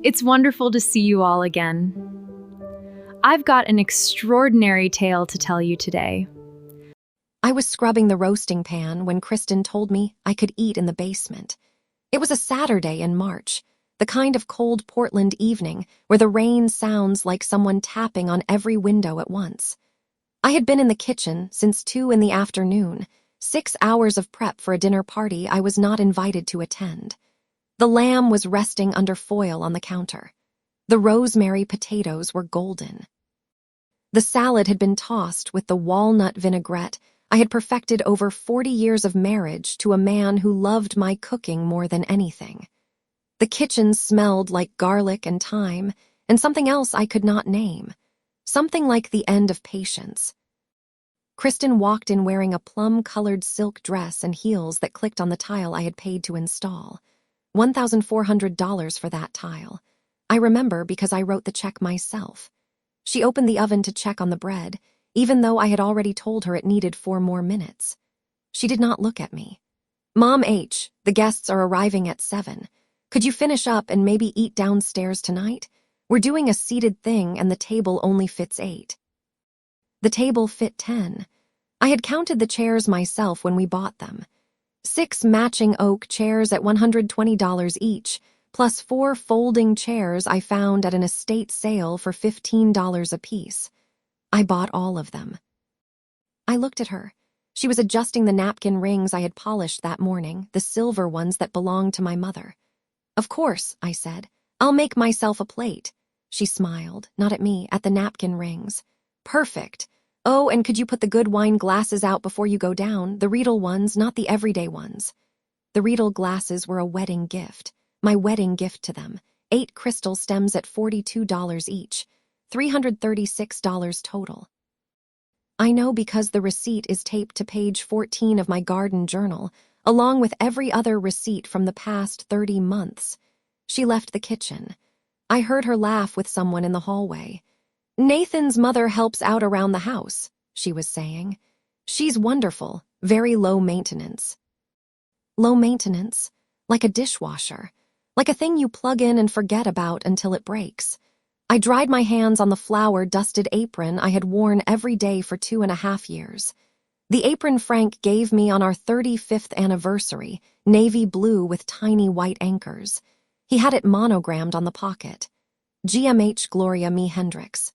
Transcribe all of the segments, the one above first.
It's wonderful to see you all again. I've got an extraordinary tale to tell you today. I was scrubbing the roasting pan when Kristin told me I could eat in the basement. It was a Saturday in March, the kind of cold Portland evening where the rain sounds like someone tapping on every window at once. I had been in the kitchen since 2 in the afternoon, 6 hours of prep for a dinner party I was not invited to attend. The lamb was resting under foil on the counter. The rosemary potatoes were golden. The salad had been tossed with the walnut vinaigrette I had perfected over 40 years of marriage to a man who loved my cooking more than anything. The kitchen smelled like garlic and thyme, and something else I could not name. Something like the end of patience. Kristin walked in wearing a plum-colored silk dress and heels that clicked on the tile I had paid to install. $1,400 for that tile. I remember because I wrote the check myself. She opened the oven to check on the bread, even though I had already told her it needed 4 more minutes. She did not look at me. "Mom H, the guests are arriving at 7. Could you finish up and maybe eat downstairs tonight? We're doing a seated thing and the table only fits 8. The table fit 10. I had counted the chairs myself when we bought them. 6 matching oak chairs at $120 each, plus 4 folding chairs I found at an estate sale for $15 apiece. I bought all of them. I looked at her. She was adjusting the napkin rings I had polished that morning, the silver ones that belonged to my mother. "Of course," I said. "I'll make myself a plate." She smiled, not at me, at the napkin rings. "Perfect. Oh, and could you put the good wine glasses out before you go down, the Riedel ones, not the everyday ones?" The Riedel glasses were a wedding gift, my wedding gift to them. 8 crystal stems at $42 each, $336 total. I know because the receipt is taped to page 14 of my garden journal, along with every other receipt from the past 30 months. She left the kitchen. I heard her laugh with someone in the hallway. "Nathan's mother helps out around the house," she was saying. "She's wonderful, very low maintenance." Low maintenance? Like a dishwasher. Like a thing you plug in and forget about until it breaks. I dried my hands on the flour-dusted apron I had worn every day for 2.5 years. The apron Frank gave me on our 35th anniversary, navy blue with tiny white anchors. He had it monogrammed on the pocket. GMH Gloria me Hendricks.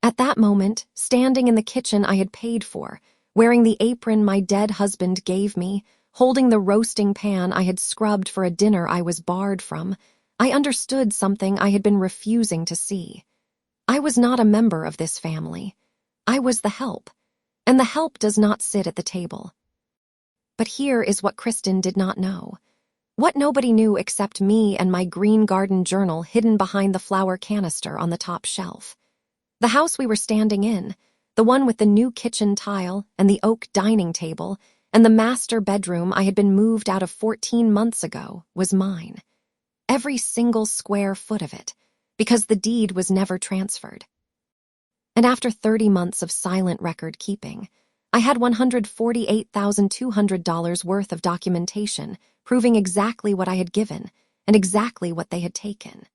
At that moment, standing in the kitchen I had paid for, wearing the apron my dead husband gave me, holding the roasting pan I had scrubbed for a dinner I was barred from, I understood something I had been refusing to see. I was not a member of this family. I was the help, and the help does not sit at the table. But here is what Kristin did not know. What nobody knew except me and my green garden journal hidden behind the flour canister on the top shelf. The house we were standing in, the one with the new kitchen tile and the oak dining table and the master bedroom I had been moved out of 14 months ago, was mine. Every single square foot of it, because the deed was never transferred. And after 30 months of silent record keeping, I had $148,200 worth of documentation proving exactly what I had given and exactly what they had taken.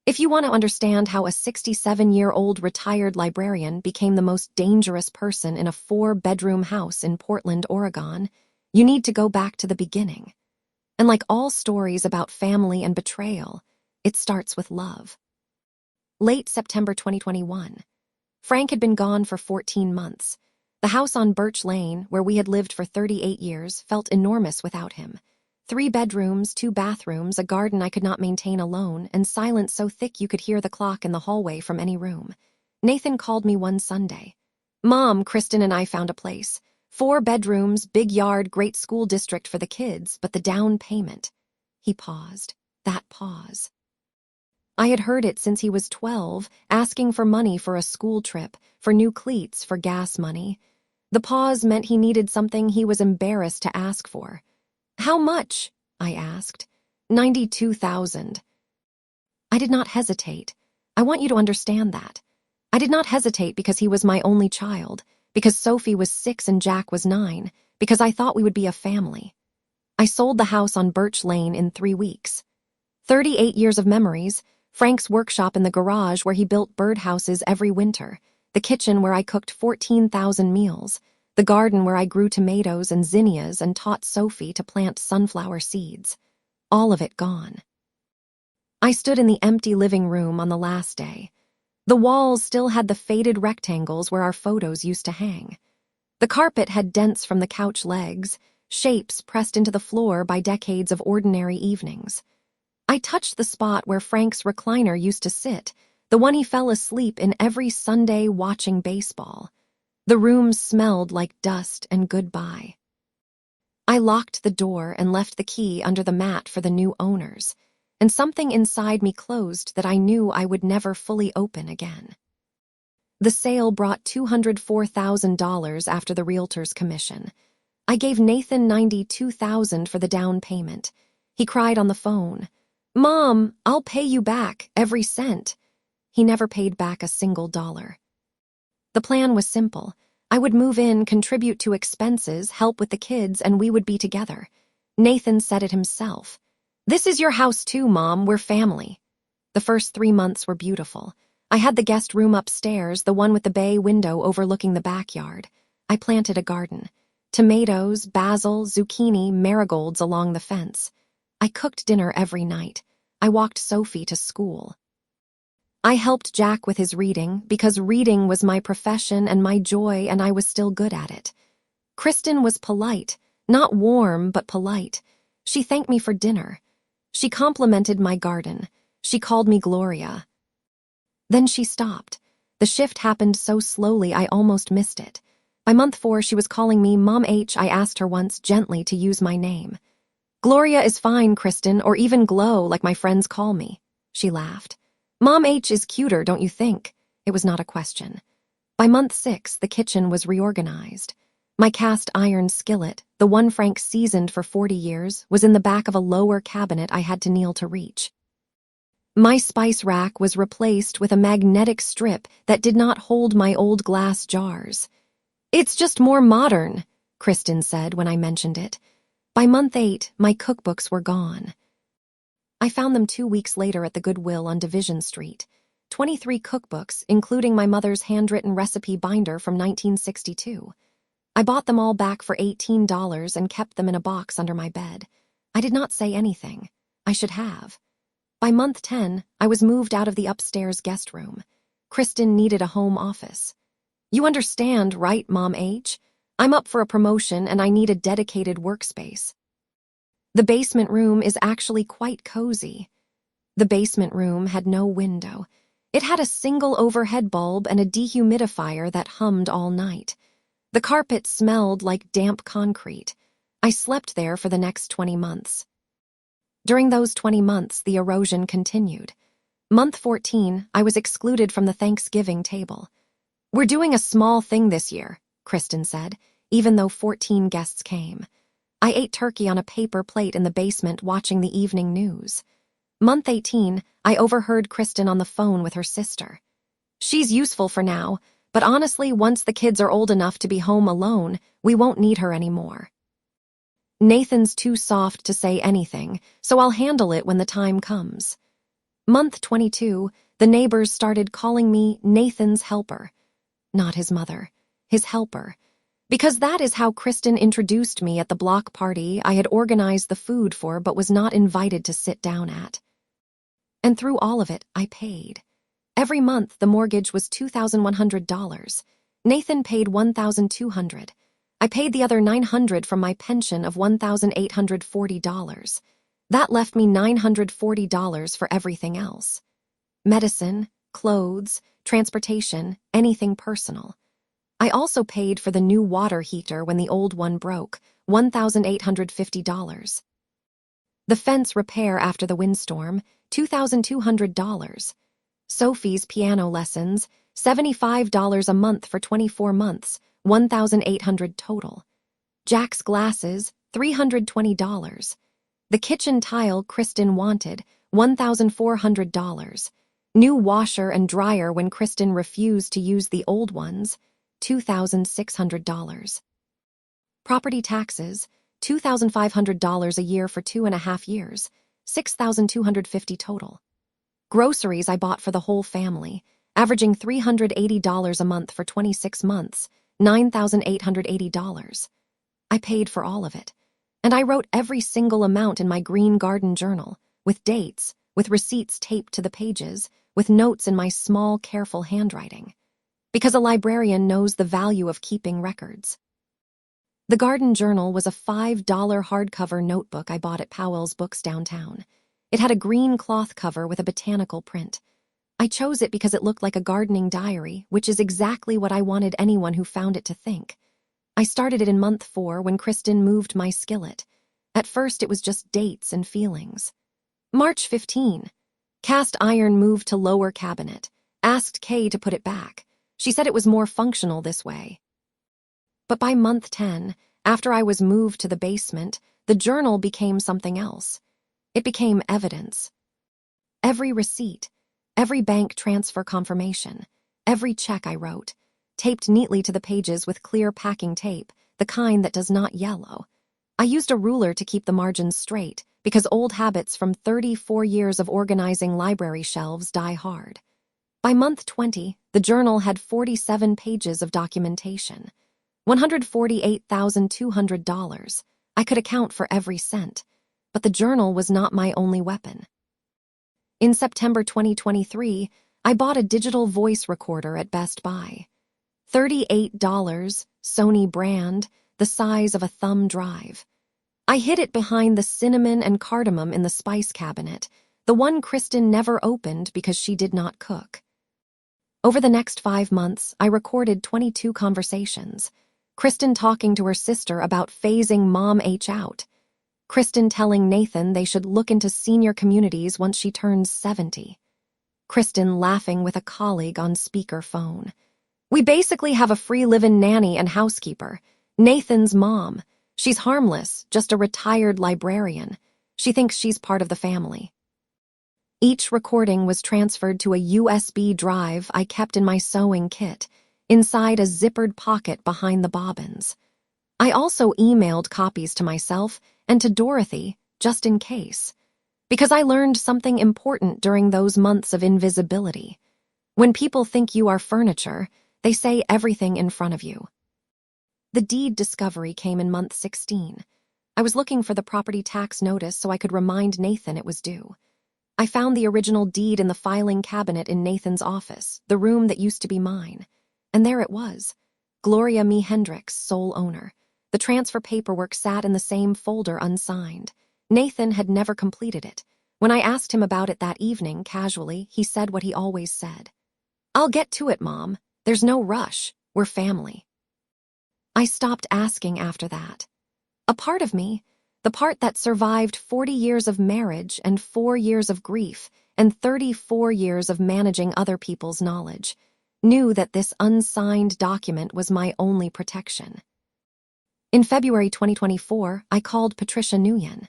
If you want to understand how a 67-year-old retired librarian became the most dangerous person in a 4-bedroom house in Portland, Oregon, you need to go back to the beginning. And like all stories about family and betrayal, it starts with love. Late September 2021. Frank had been gone for 14 months. The house on Birch Lane, where we had lived for 38 years, felt enormous without him. 3 bedrooms, 2 bathrooms, a garden I could not maintain alone, and silence so thick you could hear the clock in the hallway from any room. Nathan called me one Sunday. "Mom, Kristin and I found a place. 4 bedrooms, big yard, great school district for the kids, but the down payment." He paused. That pause. I had heard it since he was 12, asking for money for a school trip, for new cleats, for gas money. The pause meant he needed something he was embarrassed to ask for. "How much?" I asked. $92,000. I did not hesitate. I want you to understand that. I did not hesitate because he was my only child, because Sophie was 6 and Jack was 9, because I thought we would be a family. I sold the house on Birch Lane in 3 weeks. 38 years of memories, Frank's workshop in the garage where he built birdhouses every winter, the kitchen where I cooked 14,000 meals, the garden where I grew tomatoes and zinnias and taught Sophie to plant sunflower seeds. All of it gone. I stood in the empty living room on the last day. The walls still had the faded rectangles where our photos used to hang. The carpet had dents from the couch legs, shapes pressed into the floor by decades of ordinary evenings. I touched the spot where Frank's recliner used to sit, the one he fell asleep in every Sunday watching baseball. The room smelled like dust and goodbye. I locked the door and left the key under the mat for the new owners, and something inside me closed that I knew I would never fully open again. The sale brought $204,000 after the realtor's commission. I gave Nathan $92,000 for the down payment. He cried on the phone, "Mom, I'll pay you back, every cent." He never paid back a single dollar. The plan was simple. I would move in, contribute to expenses, help with the kids, and we would be together. Nathan said it himself. "This is your house too, Mom, we're family." The first 3 months were beautiful. I had the guest room upstairs, the one with the bay window overlooking the backyard. I planted a garden. Tomatoes, basil, zucchini, marigolds along the fence. I cooked dinner every night. I walked Sophie to school. I helped Jack with his reading because reading was my profession and my joy, and I was still good at it. Kristin was polite, not warm but polite. She thanked me for dinner. She complimented my garden. She called me Gloria. Then she stopped. The shift happened so slowly I almost missed it. By month 4, she was calling me Mom H. I asked her once gently to use my name. "Gloria is fine, Kristin, or even Glow, like my friends call me." She laughed. "Mom H is cuter, don't you think?" It was not a question. By month 6, the kitchen was reorganized. My cast iron skillet, the one Frank seasoned for 40 years, was in the back of a lower cabinet I had to kneel to reach. My spice rack was replaced with a magnetic strip that did not hold my old glass jars. "It's just more modern," Kristin said when I mentioned it. By month 8, my cookbooks were gone. I found them 2 weeks later at the Goodwill on Division Street. 23 cookbooks, including my mother's handwritten recipe binder from 1962. I bought them all back for $18 and kept them in a box under my bed. I did not say anything. I should have. By month 10, I was moved out of the upstairs guest room. Kristin needed a home office. "You understand, right, Mom H? I'm up for a promotion and I need a dedicated workspace." The basement room is actually quite cozy. The basement room had no window. It had a single overhead bulb and a dehumidifier that hummed all night. The carpet smelled like damp concrete. I slept there for the next 20 months. During those 20 months, the erosion continued. Month 14, I was excluded from the Thanksgiving table. "We're doing a small thing this year," Kristin said, even though 14 guests came. I ate turkey on a paper plate in the basement watching the evening news. Month 18, I overheard Kristin on the phone with her sister. "She's useful for now, but honestly, once the kids are old enough to be home alone, we won't need her anymore." Nathan's too soft to say anything, so I'll handle it when the time comes. Month 22, the neighbors started calling me Nathan's helper. Not his mother, his helper. Because that is how Kristin introduced me at the block party I had organized the food for but was not invited to sit down at. And through all of it, I paid. Every month, the mortgage was $2,100. Nathan paid $1,200. I paid the other $900 from my pension of $1,840. That left me $940 for everything else. Medicine, clothes, transportation, anything personal. I also paid for the new water heater when the old one broke, $1,850. The fence repair after the windstorm, $2,200. Sophie's piano lessons, $75 a month for 24 months, $1,800 total. Jack's glasses, $320. The kitchen tile Kristin wanted, $1,400. New washer and dryer when Kristin refused to use the old ones, $2,600. Property taxes, $2,500 a year for 2.5 years, $6,250 total. Groceries I bought for the whole family, averaging $380 a month for 26 months, $9,880. I paid for all of it, and I wrote every single amount in my green garden journal, with dates, with receipts taped to the pages, with notes in my small, careful handwriting. Because a librarian knows the value of keeping records. The garden journal was a $5 hardcover notebook I bought at Powell's Books downtown. It had a green cloth cover with a botanical print. I chose it because it looked like a gardening diary, which is exactly what I wanted anyone who found it to think. I started it in month 4 when Kristin moved my skillet. At first, it was just dates and feelings. March 15. Cast iron moved to lower cabinet. Asked Kay to put it back. She said it was more functional this way. But by month 10, after I was moved to the basement, the journal became something else. It became evidence. Every receipt, every bank transfer confirmation, every check I wrote, taped neatly to the pages with clear packing tape, the kind that does not yellow. I used a ruler to keep the margins straight, because old habits from 34 years of organizing library shelves die hard. By month 20, the journal had 47 pages of documentation. $148,200. I could account for every cent, but the journal was not my only weapon. In September 2023, I bought a digital voice recorder at Best Buy. $38, Sony brand, the size of a thumb drive. I hid it behind the cinnamon and cardamom in the spice cabinet, the one Kristin never opened because she did not cook. Over the next 5 months, I recorded 22 conversations. Kristin talking to her sister about phasing Mom H out. Kristin telling Nathan they should look into senior communities once she turns 70. Kristin laughing with a colleague on speakerphone. We basically have a free live-in nanny and housekeeper. Nathan's mom. She's harmless, just a retired librarian. She thinks she's part of the family. Each recording was transferred to a USB drive I kept in my sewing kit, inside a zippered pocket behind the bobbins. I also emailed copies to myself and to Dorothy, just in case. Because I learned something important during those months of invisibility. When people think you are furniture, they say everything in front of you. The deed discovery came in month 16. I was looking for the property tax notice so I could remind Nathan it was due. I found the original deed in the filing cabinet in Nathan's office, the room that used to be mine. And there it was. Gloria Me Hendricks, sole owner. The transfer paperwork sat in the same folder unsigned. Nathan had never completed it. When I asked him about it that evening, casually, he said what he always said. I'll get to it, Mom. There's no rush. We're family. I stopped asking after that. A part of me, the part that survived 40 years of marriage and 4 years of grief and 34 years of managing other people's knowledge, knew that this unsigned document was my only protection. In February 2024, I called Patricia Nguyen.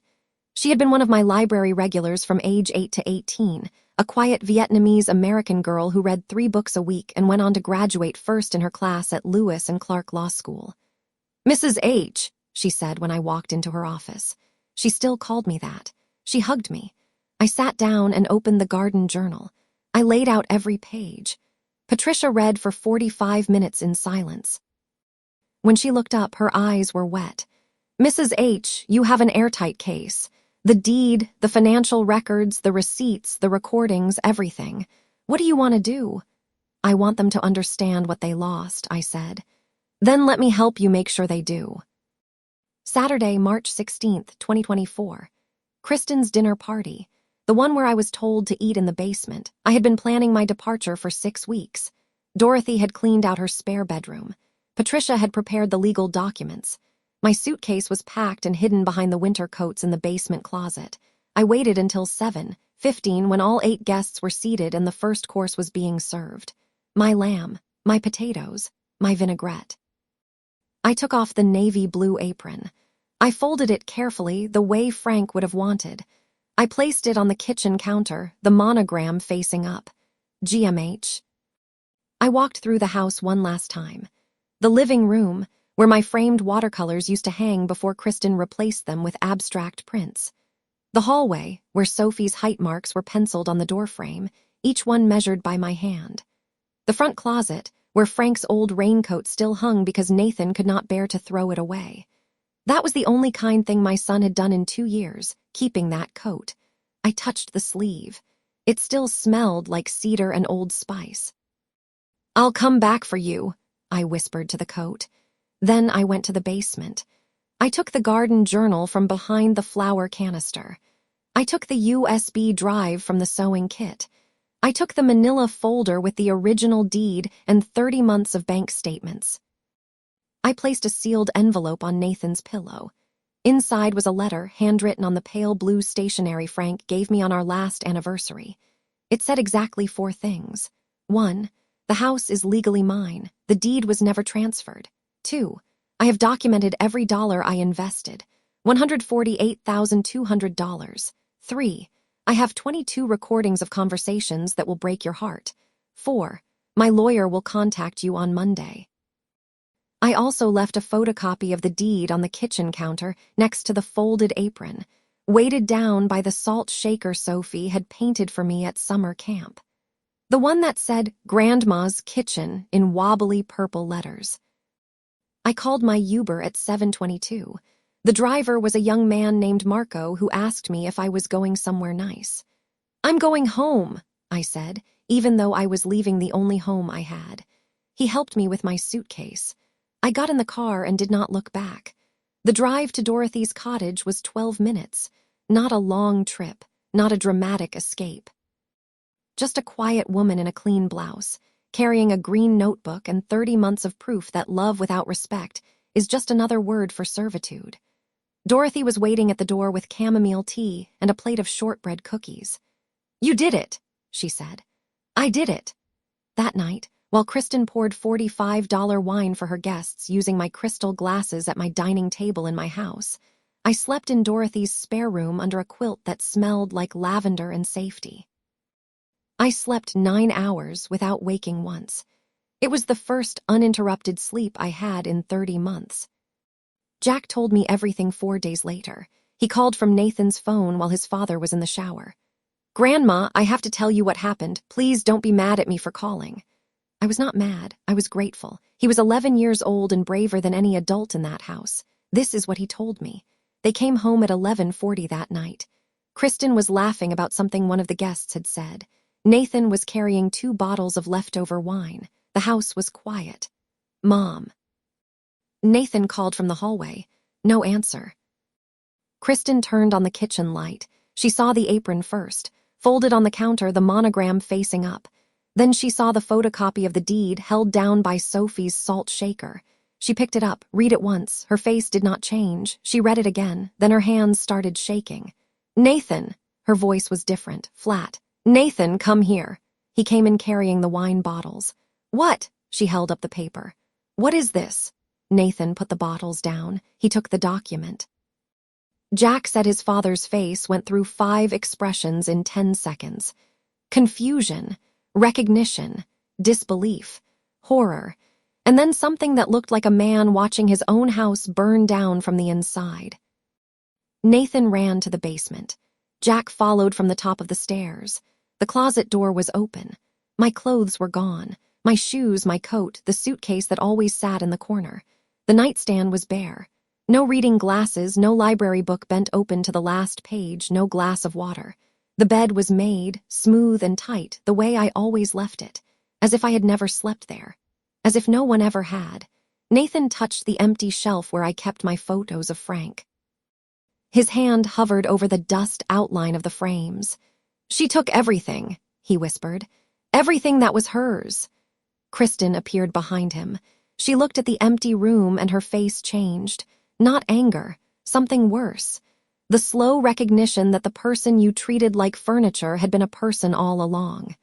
She had been one of my library regulars from age 8 to 18, a quiet Vietnamese-American girl who read 3 books a week and went on to graduate first in her class at Lewis and Clark Law School. Mrs. H, she said when I walked into her office. She still called me that. She hugged me. I sat down and opened the garden journal. I laid out every page. Patricia read for 45 minutes in silence. When she looked up, her eyes were wet. Mrs. H, you have an airtight case. The deed, the financial records, the receipts, the recordings, everything. What do you want to do? I want them to understand what they lost, I said. Then let me help you make sure they do. Saturday, March 16th, 2024. Kristin's dinner party. The one where I was told to eat in the basement. I had been planning my departure for 6 weeks. Dorothy had cleaned out her spare bedroom. Patricia had prepared the legal documents. My suitcase was packed and hidden behind the winter coats in the basement closet. I waited until 7:15 when all 8 guests were seated and the first course was being served. My lamb, my potatoes, my vinaigrette. I took off the navy blue apron. I folded it carefully, the way Frank would have wanted. I placed it on the kitchen counter, the monogram facing up. GMH. I walked through the house one last time. The living room, where my framed watercolors used to hang before Kristin replaced them with abstract prints. The hallway, where Sophie's height marks were penciled on the doorframe, each one measured by my hand. The front closet, where Frank's old raincoat still hung because Nathan could not bear to throw it away. That was the only kind thing my son had done in 2 years, keeping that coat. I touched the sleeve. It still smelled like cedar and Old Spice. "I'll come back for you," I whispered to the coat. Then I went to the basement. I took the garden journal from behind the flower canister. I took the USB drive from the sewing kit. I took the manila folder with the original deed and 30 months of bank statements. I placed a sealed envelope on Nathan's pillow. Inside was a letter handwritten on the pale blue stationery Frank gave me on our last anniversary. It said exactly 4 things. 1. The house is legally mine. The deed was never transferred. 2. I have documented every dollar I invested. $148,200. 3. I have 22 recordings of conversations that will break your heart. 4. My lawyer will contact you on Monday. I also left a photocopy of the deed on the kitchen counter next to the folded apron, weighted down by the salt shaker Sophie had painted for me at summer camp. The one that said Grandma's Kitchen in wobbly purple letters. I called my Uber at 7:22. The driver was a young man named Marco who asked me if I was going somewhere nice. "I'm going home," I said, even though I was leaving the only home I had. He helped me with my suitcase. I got in the car and did not look back. The drive to Dorothy's cottage was 12 minutes. Not a long trip, not a dramatic escape. Just a quiet woman in a clean blouse, carrying a green notebook and 30 months of proof that love without respect is just another word for servitude. Dorothy was waiting at the door with chamomile tea and a plate of shortbread cookies. "You did it," she said. "I did it." That night, while Kristin poured $45 wine for her guests using my crystal glasses at my dining table in my house, I slept in Dorothy's spare room under a quilt that smelled like lavender and safety. I slept 9 hours without waking once. It was the first uninterrupted sleep I had in 30 months. Jack told me everything 4 days later. He called from Nathan's phone while his father was in the shower. "Grandma, I have to tell you what happened. Please don't be mad at me for calling." I was not mad. I was grateful. He was 11 years old and braver than any adult in that house. This is what he told me. They came home at 11:40 that night. Kristin was laughing about something one of the guests had said. Nathan was carrying 2 bottles of leftover wine. The house was quiet. "Mom." Nathan called from the hallway. No answer. Kristin turned on the kitchen light. She saw the apron first, folded on the counter, the monogram facing up. Then she saw the photocopy of the deed held down by Sophie's salt shaker. She picked it up, read it once. Her face did not change. She read it again, then her hands started shaking. "Nathan!" Her voice was different, flat. "Nathan, come here." He came in carrying the wine bottles. "What?" She held up the paper. "What is this?" Nathan put the bottles down. He took the document. Jack said his father's face went through 5 expressions in 10 seconds. Confusion, recognition, disbelief, horror, and then something that looked like a man watching his own house burn down from the inside. Nathan ran to the basement. Jack followed from the top of the stairs. The closet door was open. My clothes were gone. My shoes, my coat, the suitcase that always sat in the corner. The nightstand was bare. No reading glasses, no library book bent open to the last page, no glass of water. The bed was made, smooth and tight, the way I always left it, as if I had never slept there, as if no one ever had. Nathan touched the empty shelf where I kept my photos of Frank. His hand hovered over the dust outline of the frames. "She took everything," he whispered. "Everything that was hers." Kristin appeared behind him. She looked at the empty room and her face changed. Not anger, something worse. The slow recognition that the person you treated like furniture had been a person all along.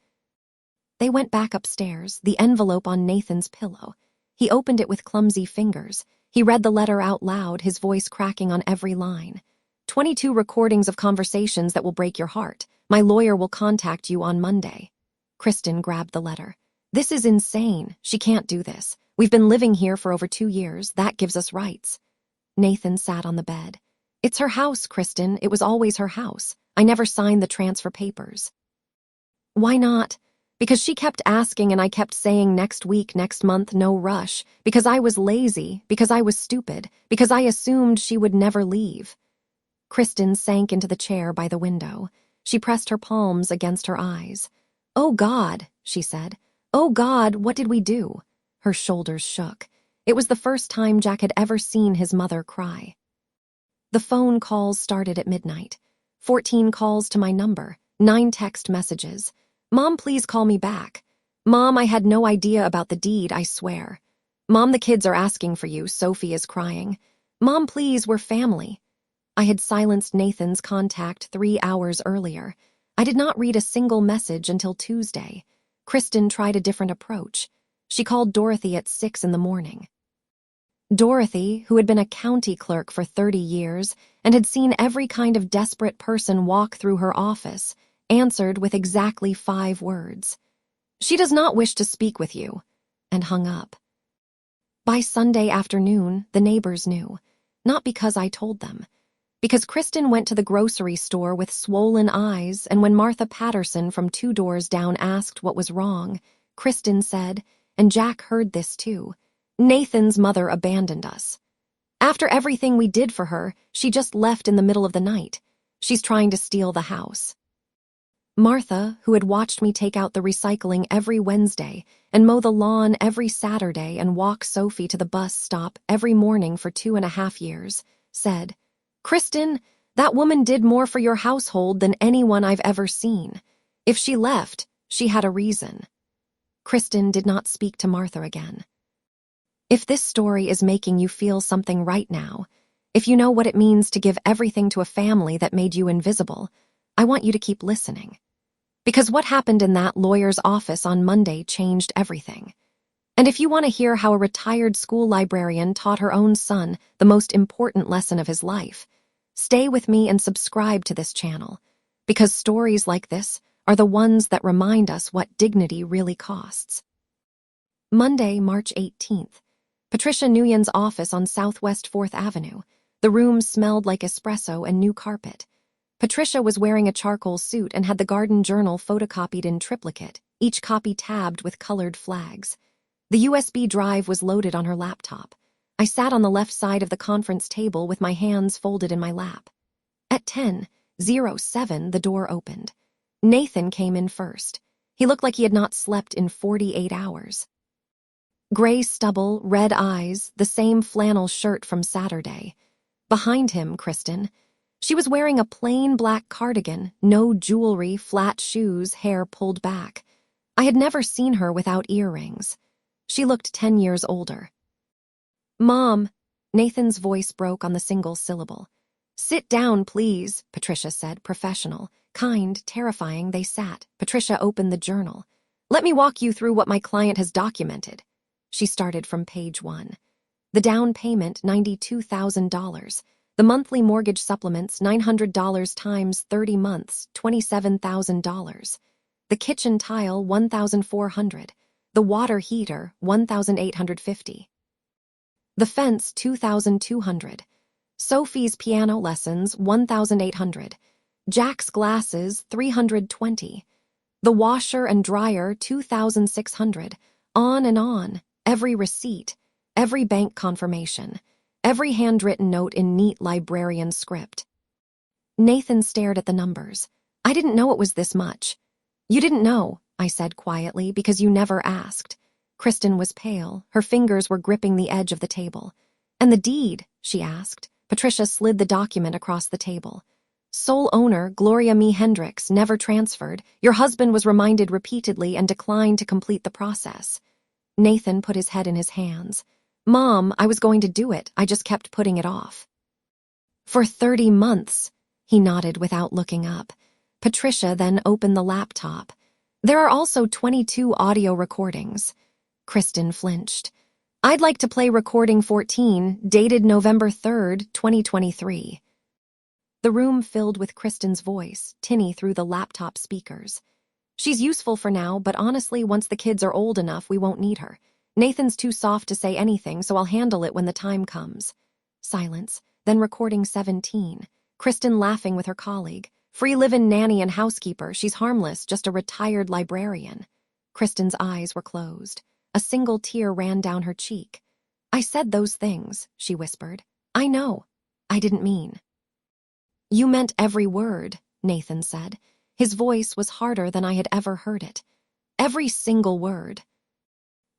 They went back upstairs, the envelope on Nathan's pillow. He opened it with clumsy fingers. He read the letter out loud, his voice cracking on every line. 22 recordings of conversations that will break your heart. My lawyer will contact you on Monday." Kristin grabbed the letter. "This is insane. She can't do this. We've been living here for over 2 years. That gives us rights." Nathan sat on the bed. It's her house, Kristin. It was always her house. I never signed the transfer papers. Why not? Because she kept asking and I kept saying next week, next month, no rush. Because I was lazy, because I was stupid, because I assumed she would never leave. Kristin sank into the chair by the window. She pressed her palms against her eyes. "Oh God," she said. "Oh God, what did we do?" Her shoulders shook. It was the first time Jack had ever seen his mother cry. The phone calls started at midnight. 14 calls to my number, 9 text messages. "Mom, please call me back." "Mom, I had no idea about the deed, I swear." "Mom, the kids are asking for you, Sophie is crying." "Mom, please, we're family." I had silenced Nathan's contact 3 hours earlier. I did not read a single message until Tuesday. Kristin tried a different approach. She called Dorothy at 6 in the morning. Dorothy, who had been a county clerk for 30 years and had seen every kind of desperate person walk through her office, answered with exactly 5 words. "She does not wish to speak with you," and hung up. By Sunday afternoon, the neighbors knew. Not because I told them. Because Kristin went to the grocery store with swollen eyes, and when Martha Patterson from 2 doors down asked what was wrong, Kristin said, and Jack heard this too, "Nathan's mother abandoned us. After everything we did for her, she just left in the middle of the night. She's trying to steal the house." Martha, who had watched me take out the recycling every Wednesday and mow the lawn every Saturday and walk Sophie to the bus stop every morning for 2.5 years, said, "Kristin, that woman did more for your household than anyone I've ever seen. If she left, she had a reason." Kristin did not speak to Martha again. If this story is making you feel something right now, if you know what it means to give everything to a family that made you invisible, I want you to keep listening. Because what happened in that lawyer's office on Monday changed everything. And if you want to hear how a retired school librarian taught her own son the most important lesson of his life, stay with me and subscribe to this channel, because stories like this are the ones that remind us what dignity really costs. Monday, March 18th. Patricia Nguyen's office on Southwest 4th Avenue. The room smelled like espresso and new carpet. Patricia was wearing a charcoal suit and had the Garden Journal photocopied in triplicate, each copy tabbed with colored flags. The USB drive was loaded on her laptop. I sat on the left side of the conference table with my hands folded in my lap. At 10:07, the door opened. Nathan came in first. He looked like he had not slept in 48 hours. Gray stubble, red eyes, the same flannel shirt from Saturday. Behind him, Kristin. She was wearing a plain black cardigan, no jewelry, flat shoes, hair pulled back. I had never seen her without earrings. She looked 10 years older. "Mom," Nathan's voice broke on the single syllable. "Sit down, please," Patricia said, professional. Kind, terrifying, they sat. Patricia opened the journal. "Let me walk you through what my client has documented." She started from page 1. The down payment, $92,000. The monthly mortgage supplements, $900 times 30 months, $27,000. The kitchen tile, $1,400. The water heater, $1,850. The fence, $2,200. Sophie's piano lessons, $1,800. Jack's glasses, $320. The washer and dryer, $2,600. On and on. Every receipt, every bank confirmation, every handwritten note in neat librarian script. Nathan stared at the numbers. "I didn't know it was this much." "You didn't know," I said quietly, "because you never asked." Kristin was pale. Her fingers were gripping the edge of the table. "And the deed?" she asked. Patricia slid the document across the table. "Sole owner, Gloria Hendricks, never transferred. Your husband was reminded repeatedly and declined to complete the process." Nathan put his head in his hands. "Mom, I was going to do it. I just kept putting it off." "For 30 months," he nodded without looking up. Patricia then opened the laptop. "There are also 22 audio recordings." Kristin flinched. "I'd like to play recording 14, dated November 3rd, 2023. The room filled with Kristin's voice, tinny through the laptop speakers. "She's useful for now, but honestly, once the kids are old enough, we won't need her. Nathan's too soft to say anything, so I'll handle it when the time comes." Silence. then recording 17. Kristin laughing with her colleague. Free livin' nanny and housekeeper, she's harmless, just a retired librarian. Kristin's eyes were closed. A single tear ran down her cheek. I said those things, she whispered. I know. I didn't mean. You meant every word, Nathan said. His voice was harder than I had ever heard it. Every single word.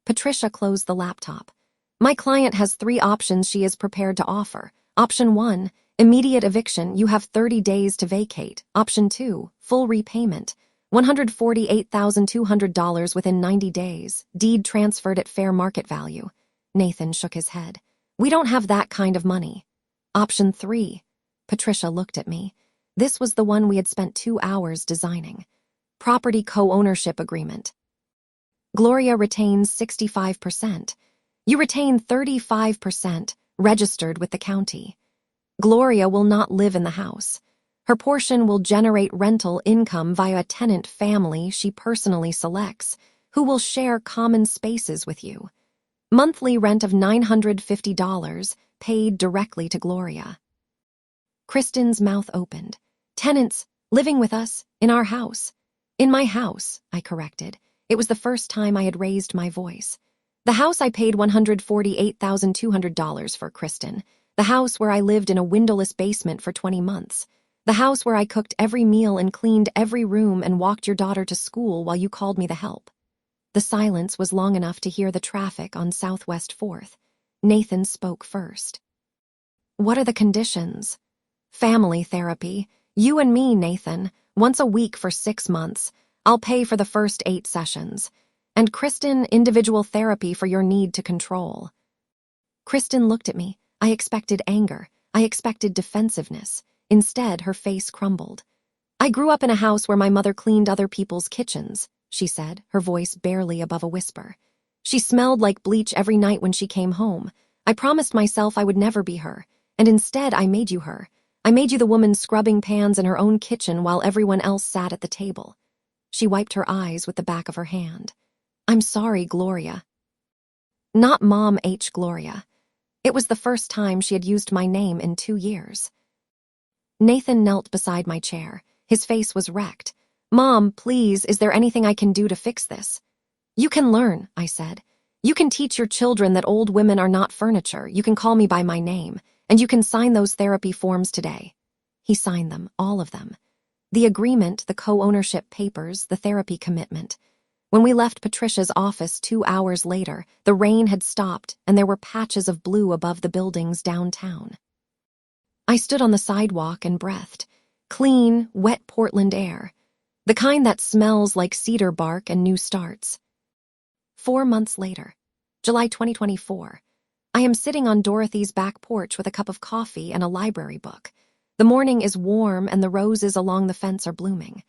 Patricia closed the laptop. My client has 3 options she is prepared to offer. Option 1, immediate eviction, you have 30 days to vacate. Option 2, full repayment, $148,200 within 90 days, deed transferred at fair market value. Nathan shook his head. We don't have that kind of money. Option 3. Patricia looked at me. This was the one we had spent 2 hours designing. Property co-ownership agreement. Gloria retains 65%. You retain 35%, registered with the county. Gloria will not live in the house. Her portion will generate rental income via a tenant family she personally selects, who will share common spaces with you. Monthly rent of $950, paid directly to Gloria. Kristin's mouth opened. Tenants, living with us, in our house. In my house, I corrected. It was the first time I had raised my voice. The house I paid $148,200 for, Kristin. The house where I lived in a windowless basement for 20 months. The house where I cooked every meal and cleaned every room and walked your daughter to school while you called me the help. The silence was long enough to hear the traffic on Southwest 4th. Nathan spoke first. What are the conditions? Family therapy. You and me, Nathan. Once a week for 6 months. I'll pay for the first 8 sessions. And Kristin, individual therapy for your need to control. Kristin looked at me. I expected anger. I expected defensiveness. Instead, her face crumbled. I grew up in a house where my mother cleaned other people's kitchens, she said, her voice barely above a whisper. She smelled like bleach every night when she came home. I promised myself I would never be her, and instead I made you her. I made you the woman scrubbing pans in her own kitchen while everyone else sat at the table. She wiped her eyes with the back of her hand. I'm sorry, Gloria. Not Mom H. Gloria. It was the first time she had used my name in 2 years. Nathan knelt beside my chair. His face was wrecked. Mom, please, is there anything I can do to fix this? You can learn, I said. You can teach your children that old women are not furniture. You can call me by my name, and you can sign those therapy forms today. He signed them, all of them. The agreement, the co-ownership papers, the therapy commitment. When we left Patricia's office 2 hours later, the rain had stopped and there were patches of blue above the buildings downtown. I stood on the sidewalk and breathed. Clean, wet Portland air. The kind that smells like cedar bark and new starts. 4 months later, July 2024, I am sitting on Dorothy's back porch with a cup of coffee and a library book. The morning is warm and the roses along the fence are blooming.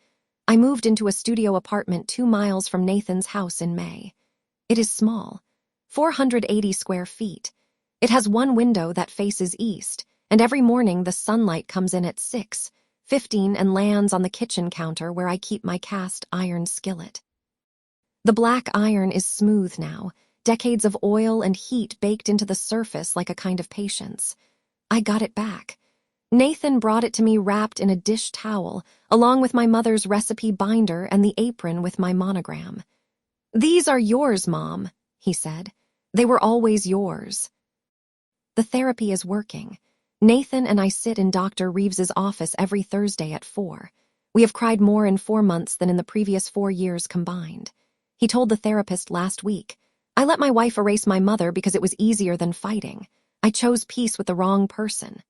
I moved into a studio apartment 2 miles from Nathan's house in May. It is small, 480 square feet. It has one window that faces east, and every morning the sunlight comes in at 6:15 and lands on the kitchen counter where I keep my cast iron skillet. The black iron is smooth now, decades of oil and heat baked into the surface like a kind of patience. I got it back. Nathan brought it to me wrapped in a dish towel, along with my mother's recipe binder and the apron with my monogram. These are yours, Mom, he said. They were always yours. The therapy is working. Nathan and I sit in Dr. Reeves's office every Thursday at 4. We have cried more in 4 months than in the previous 4 years combined. He told the therapist last week, I let my wife erase my mother because it was easier than fighting. I chose peace with the wrong person.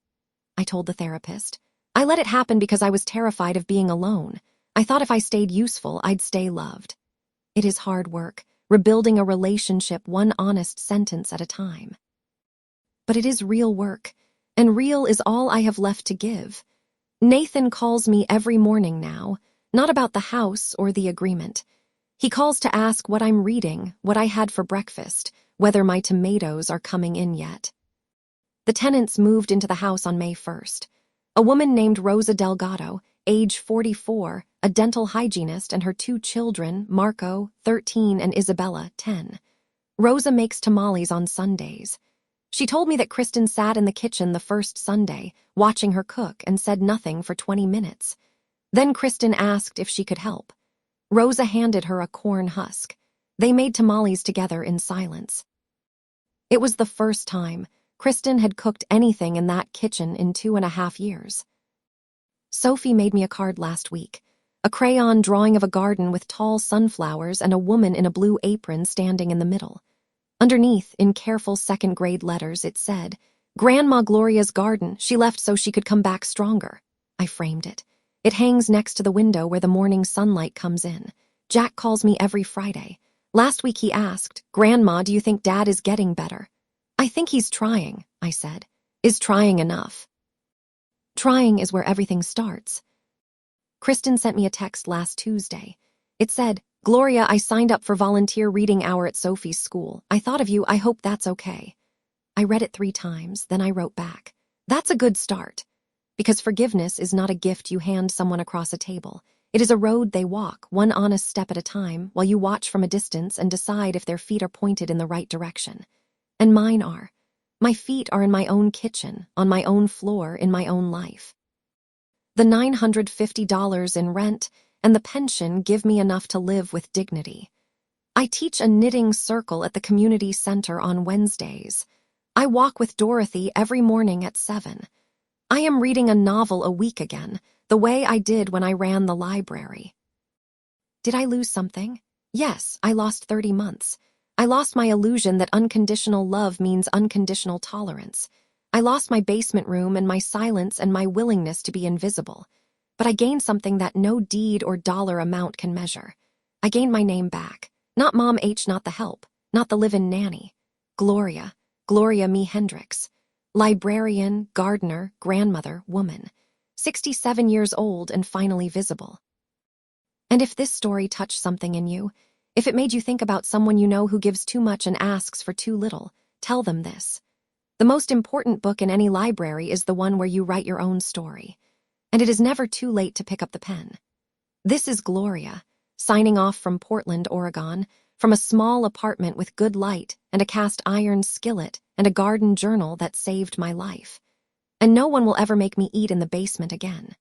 I told the therapist, I let it happen because I was terrified of being alone. I thought if I stayed useful, I'd stay loved. It is hard work, rebuilding a relationship one honest sentence at a time. But it is real work, and real is all I have left to give. Nathan calls me every morning now, not about the house or the agreement. He calls to ask what I'm reading, what I had for breakfast, whether my tomatoes are coming in yet. The tenants moved into the house on May 1st. A woman named Rosa Delgado, age 44, a dental hygienist, and her 2 children, Marco, 13, and Isabella, 10. Rosa makes tamales on Sundays. She told me that Kristin sat in the kitchen the first Sunday, watching her cook, and said nothing for 20 minutes. Then Kristin asked if she could help. Rosa handed her a corn husk. They made tamales together in silence. It was the first time Kristin had cooked anything in that kitchen in 2.5 years. Sophie made me a card last week, a crayon drawing of a garden with tall sunflowers and a woman in a blue apron standing in the middle. Underneath, in careful second-grade letters, it said, "Grandma Gloria's garden. She left so she could come back stronger." I framed it. It hangs next to the window where the morning sunlight comes in. Jack calls me every Friday. Last week he asked, "Grandma, do you think Dad is getting better?" "I think he's trying," I said. "Is trying enough?" Trying is where everything starts. Kristin sent me a text last Tuesday. It said, "Gloria, I signed up for volunteer reading hour at Sophie's school. I thought of you. I hope that's okay." I read it 3 times, then I wrote back, "That's a good start." Because forgiveness is not a gift you hand someone across a table. It is a road they walk, one honest step at a time, while you watch from a distance and decide if their feet are pointed in the right direction. And mine are. My feet are in my own kitchen, on my own floor, in my own life. The $950 in rent and the pension give me enough to live with dignity. I teach a knitting circle at the community center on Wednesdays. I walk with Dorothy every morning at 7. I am reading a novel a week again, the way I did when I ran the library. Did I lose something? Yes, I lost 30 months. I lost my illusion that unconditional love means unconditional tolerance. I lost my basement room and my silence and my willingness to be invisible. But I gained something that no deed or dollar amount can measure. I gained my name back. Not Mom H, not the help, not the live-in nanny. Gloria, Gloria Me Hendricks. Librarian, gardener, grandmother, woman. 67 years old and finally visible. And if this story touched something in you, if it made you think about someone you know who gives too much and asks for too little, tell them this. The most important book in any library is the one where you write your own story. And it is never too late to pick up the pen. This is Gloria, signing off from Portland, Oregon, from a small apartment with good light and a cast iron skillet and a garden journal that saved my life. And no one will ever make me eat in the basement again.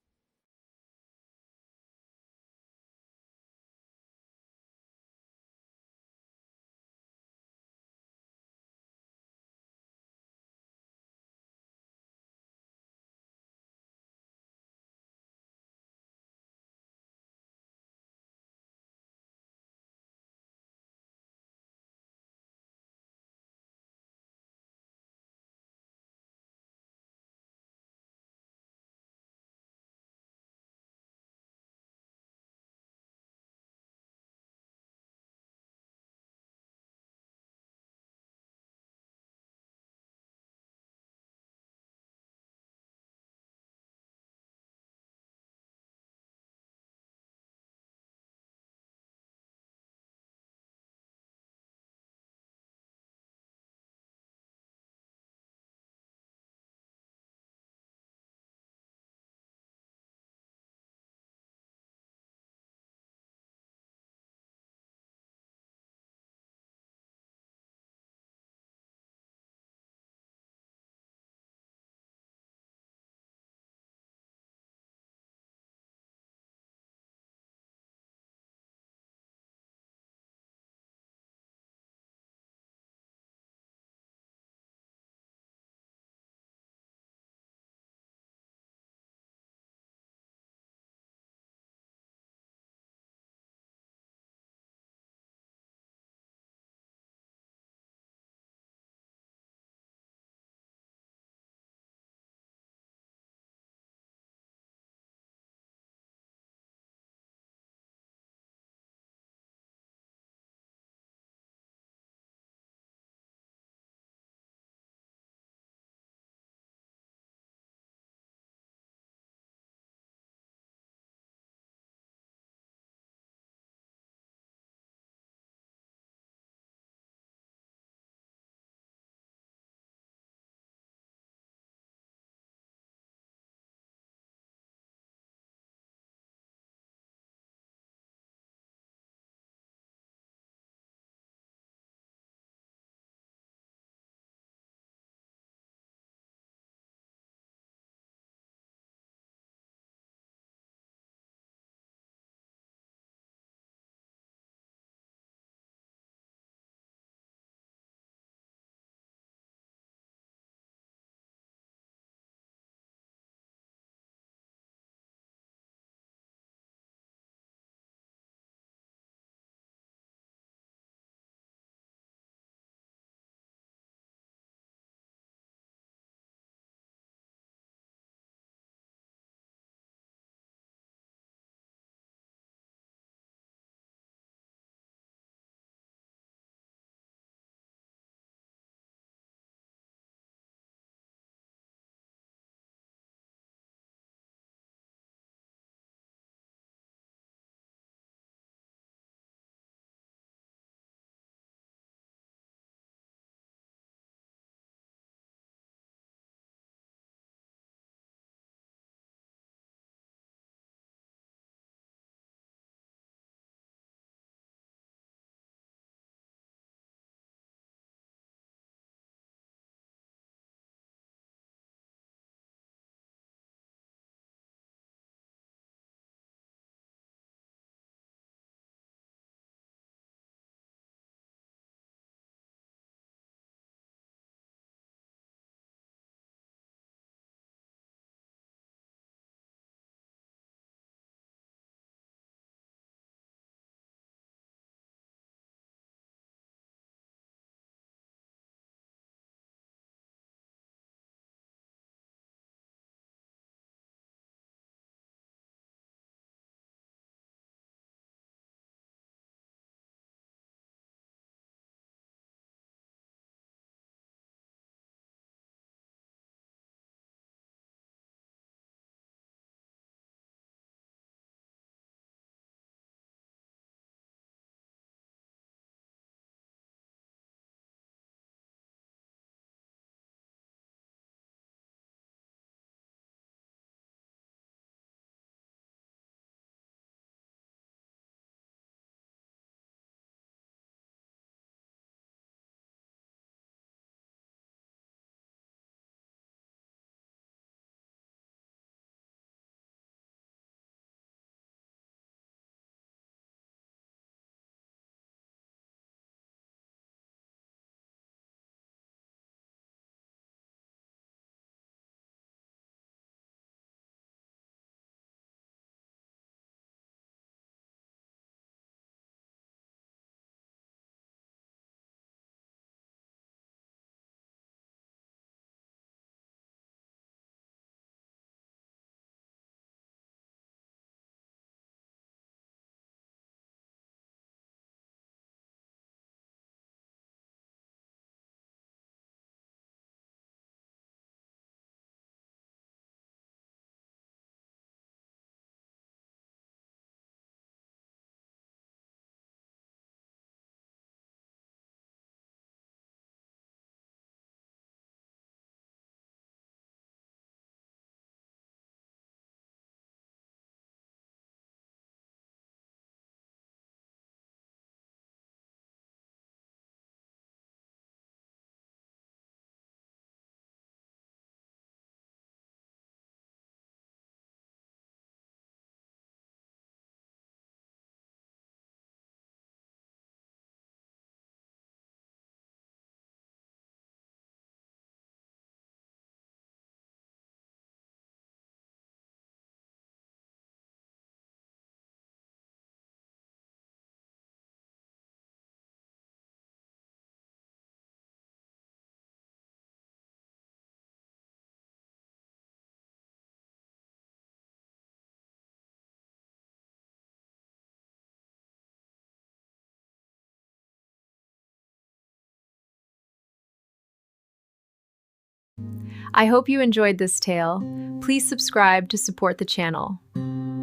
I hope you enjoyed this tale. Please subscribe to support the channel.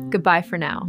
Goodbye for now.